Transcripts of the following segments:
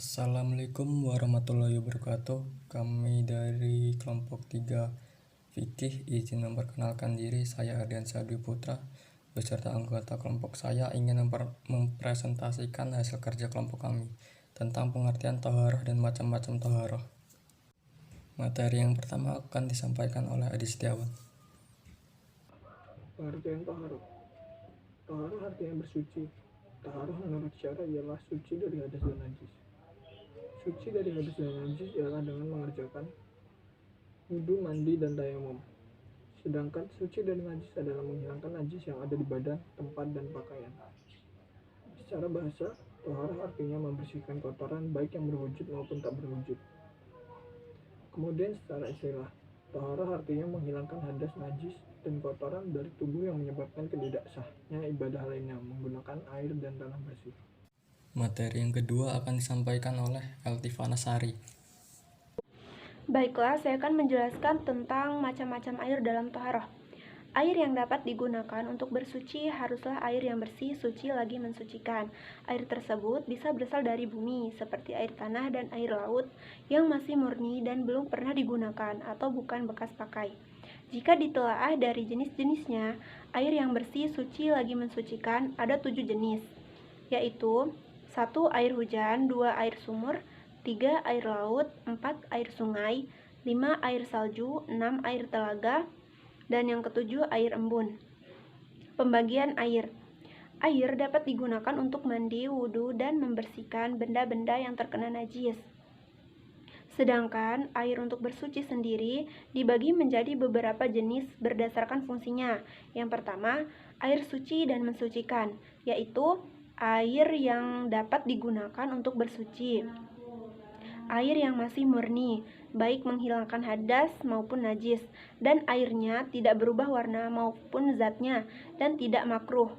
Assalamualaikum warahmatullahi wabarakatuh. Kami dari kelompok 3 Fikih izin memperkenalkan diri. Saya Ardiansyah Dwi Putra beserta anggota kelompok saya ingin mempresentasikan hasil kerja kelompok kami tentang pengertian thaharah dan macam-macam thaharah. Materi yang pertama akan disampaikan oleh Adi Setiawan. Pengertian taharah. Taharah artinya bersuci. Taharah menurut syara ialah suci dari hadas dan najis. Suci dari hadas dan najis ialah dengan mengerjakan wudu, mandi, dan tayamum. Sedangkan suci dari najis adalah menghilangkan najis yang ada di badan, tempat, dan pakaian. Secara bahasa, taharah artinya membersihkan kotoran baik yang berwujud maupun tak berwujud. Kemudian secara istilah, taharah artinya menghilangkan hadas, najis, dan kotoran dari tubuh yang menyebabkan ketidaksahnya ibadah lainnya menggunakan air dan tanah bersih. Materi yang kedua akan disampaikan oleh Eltivana Sari. Baiklah, saya akan menjelaskan tentang macam-macam air dalam taharah. Air yang dapat digunakan untuk bersuci haruslah air yang bersih, suci lagi mensucikan. Air tersebut bisa berasal dari bumi, seperti air tanah dan air laut yang masih murni dan belum pernah digunakan atau bukan bekas pakai. Jika ditelaah dari jenis-jenisnya, air yang bersih, suci lagi mensucikan ada 7 jenis, yaitu 1. Air hujan, 2. Air sumur, 3. Air laut, 4. Air sungai, 5. Air salju, 6. Air telaga, dan yang ketujuh air embun. Pembagian air. Air dapat digunakan untuk mandi, wudhu, dan membersihkan benda-benda yang terkena najis. Sedangkan air untuk bersuci sendiri dibagi menjadi beberapa jenis berdasarkan fungsinya. Yang pertama, air suci dan mensucikan, yaitu air yang dapat digunakan untuk bersuci. Air yang masih murni, baik menghilangkan hadas maupun najis, dan airnya tidak berubah warna maupun zatnya, dan tidak makruh.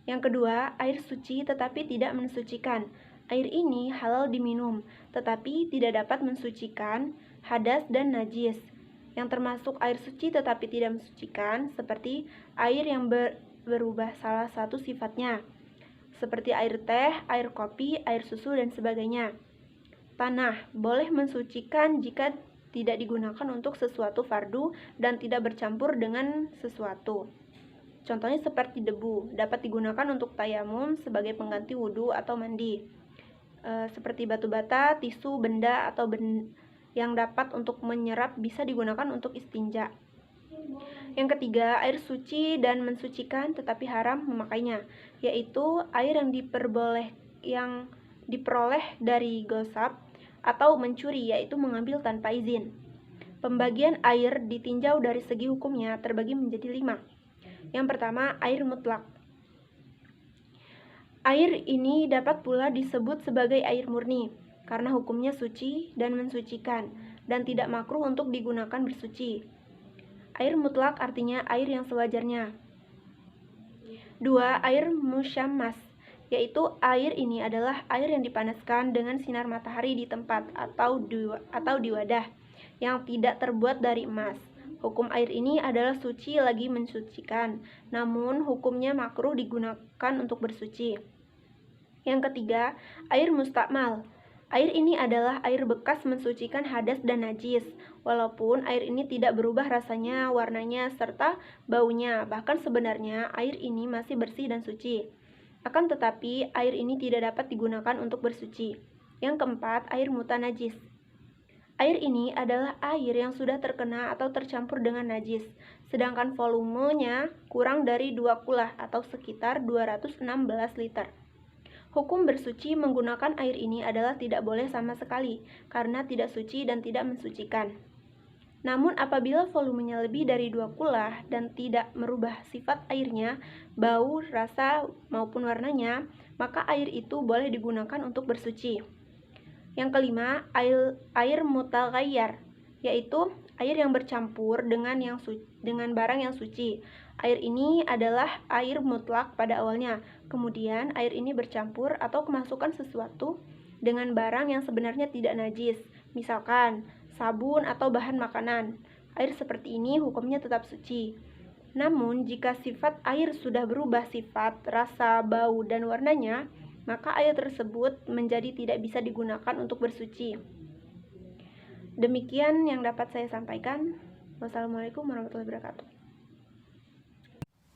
Yang kedua, air suci tetapi tidak mensucikan. Air ini halal diminum, tetapi tidak dapat mensucikan hadas dan najis. Yang termasuk air suci tetapi tidak mensucikan, seperti air yang berubah salah satu sifatnya, seperti air teh, air kopi, air susu, dan sebagainya. Tanah boleh mensucikan jika tidak digunakan untuk sesuatu fardu dan tidak bercampur dengan sesuatu. Contohnya seperti debu, dapat digunakan untuk tayamum sebagai pengganti wudhu atau mandi. Seperti batu bata, tisu, benda atau yang dapat untuk menyerap bisa digunakan untuk istinja. Yang ketiga, air suci dan mensucikan tetapi haram memakainya, yaitu air yang diperoleh dari gosap atau mencuri, yaitu mengambil tanpa izin. Pembagian air ditinjau dari segi hukumnya terbagi menjadi 5. Yang pertama, air mutlak. Air ini dapat pula disebut sebagai air murni karena hukumnya suci dan mensucikan dan tidak makruh untuk digunakan bersuci. Air mutlak artinya air yang sewajarnya. 2. Air musyammas, yaitu air ini adalah air yang dipanaskan dengan sinar matahari di tempat atau di wadah yang tidak terbuat dari emas. Hukum air ini adalah suci lagi mensucikan, namun hukumnya makruh digunakan untuk bersuci. Yang ketiga, air mustakmal. Air ini adalah air bekas mensucikan hadas dan najis, walaupun air ini tidak berubah rasanya, warnanya, serta baunya. Bahkan sebenarnya air ini masih bersih dan suci. Akan tetapi, air ini tidak dapat digunakan untuk bersuci. Yang keempat, air mutanajis. Air ini adalah air yang sudah terkena atau tercampur dengan najis, sedangkan volumenya kurang dari 2 kulah atau sekitar 216 liter. Hukum bersuci menggunakan air ini adalah tidak boleh sama sekali, karena tidak suci dan tidak mensucikan. Namun apabila volumenya lebih dari 2 kulah dan tidak merubah sifat airnya, bau, rasa, maupun warnanya, maka air itu boleh digunakan untuk bersuci. Yang kelima, air mutaghayyar, yaitu air yang bercampur dengan barang yang suci. Air ini adalah air mutlak pada awalnya, kemudian air ini bercampur atau kemasukan sesuatu dengan barang yang sebenarnya tidak najis, misalkan sabun atau bahan makanan. Air seperti ini hukumnya tetap suci. Namun jika sifat air sudah berubah sifat, rasa, bau, dan warnanya, maka air tersebut menjadi tidak bisa digunakan untuk bersuci. Demikian yang dapat saya sampaikan. Wassalamualaikum warahmatullahi wabarakatuh.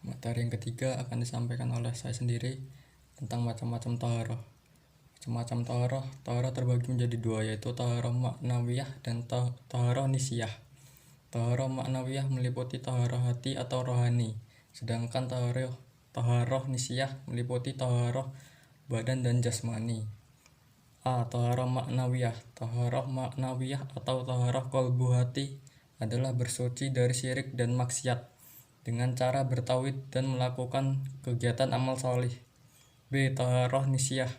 Materi yang ketiga akan disampaikan oleh saya sendiri tentang macam-macam taharah. Macam-macam taharah terbagi menjadi dua, yaitu taharah maknawiyah dan taharah nisiyah. Taharah maknawiyah meliputi taharah hati atau rohani, sedangkan taharah nisiyah meliputi taharah badan dan jasmani. A. Taharah maknawiyah. Taharah maknawiyah atau taharah kolbu hati adalah bersuci dari syirik dan maksiat dengan cara bertauhid dan melakukan kegiatan amal salih. B. Taharah nisiyah.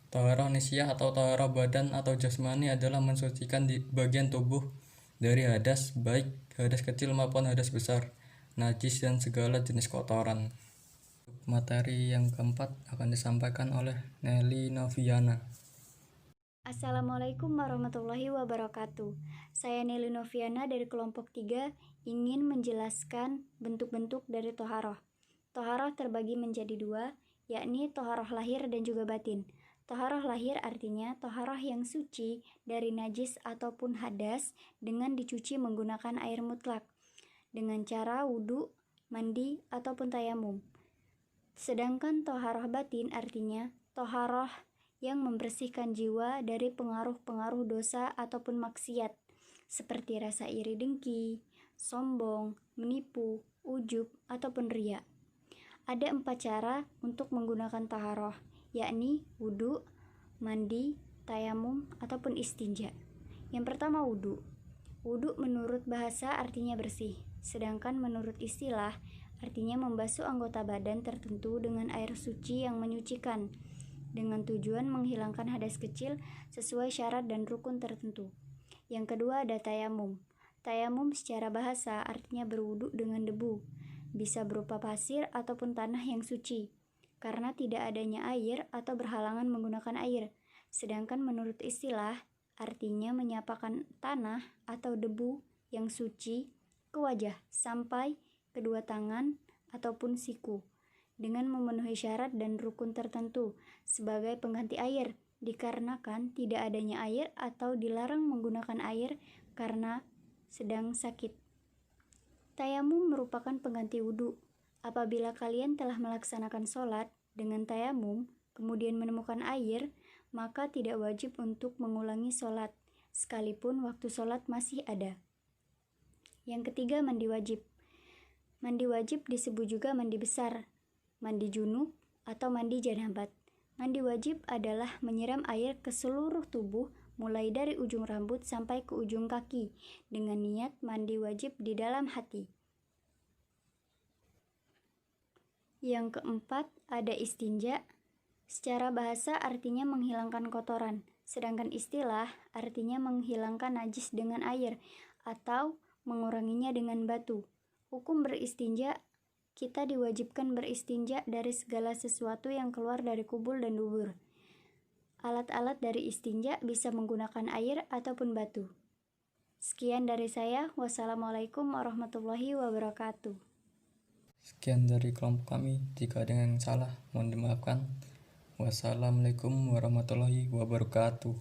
Taharah nisiyah atau taharah badan atau jasmani adalah mensucikan di bagian tubuh dari hadas, baik hadas kecil maupun hadas besar, najis dan segala jenis kotoran. Materi yang keempat akan disampaikan oleh Nelly Noviana. Assalamualaikum warahmatullahi wabarakatuh. Saya Nelly Noviana dari kelompok 3 ingin menjelaskan bentuk-bentuk dari toharoh. Toharoh terbagi menjadi dua, yakni toharoh lahir dan juga batin. Toharoh lahir artinya toharoh yang suci dari najis ataupun hadas dengan dicuci menggunakan air mutlak dengan cara wudhu, mandi, ataupun tayamum. Sedangkan toharoh batin artinya toharoh yang membersihkan jiwa dari pengaruh-pengaruh dosa ataupun maksiat seperti rasa iri dengki, sombong, menipu, ujub, ataupun riya. Ada 4 cara untuk menggunakan taharoh, yakni wudhu, mandi, tayamum, ataupun istinja. Yang pertama wudhu. Wudhu menurut bahasa artinya bersih, sedangkan menurut istilah artinya membasuh anggota badan tertentu dengan air suci yang menyucikan, dengan tujuan menghilangkan hadas kecil sesuai syarat dan rukun tertentu. Yang kedua ada tayamum. Tayamum secara bahasa artinya berwudu dengan debu, bisa berupa pasir ataupun tanah yang suci, karena tidak adanya air atau berhalangan menggunakan air. Sedangkan menurut istilah, artinya menyapakan tanah atau debu yang suci ke wajah sampai kedua tangan ataupun siku, dengan memenuhi syarat dan rukun tertentu sebagai pengganti air, dikarenakan tidak adanya air atau dilarang menggunakan air karena sedang sakit. Tayamum merupakan pengganti wudhu. Apabila kalian telah melaksanakan sholat dengan tayamum, kemudian menemukan air, maka tidak wajib untuk mengulangi sholat, sekalipun waktu sholat masih ada. Yang ketiga, mandi wajib. Mandi wajib disebut juga mandi besar, mandi junub, atau mandi janabat. Mandi wajib adalah menyiram air ke seluruh tubuh mulai dari ujung rambut sampai ke ujung kaki dengan niat mandi wajib di dalam hati. Yang keempat ada istinja. Secara bahasa artinya menghilangkan kotoran, sedangkan istilah artinya menghilangkan najis dengan air atau menguranginya dengan batu. Hukum beristinja, kita diwajibkan beristinja dari segala sesuatu yang keluar dari kubul dan dubur. Alat-alat dari istinja bisa menggunakan air ataupun batu. Sekian dari saya. Wassalamualaikum warahmatullahi wabarakatuh. Sekian dari kelompok kami. Jika ada yang salah, mohon dimaafkan. Wassalamualaikum warahmatullahi wabarakatuh.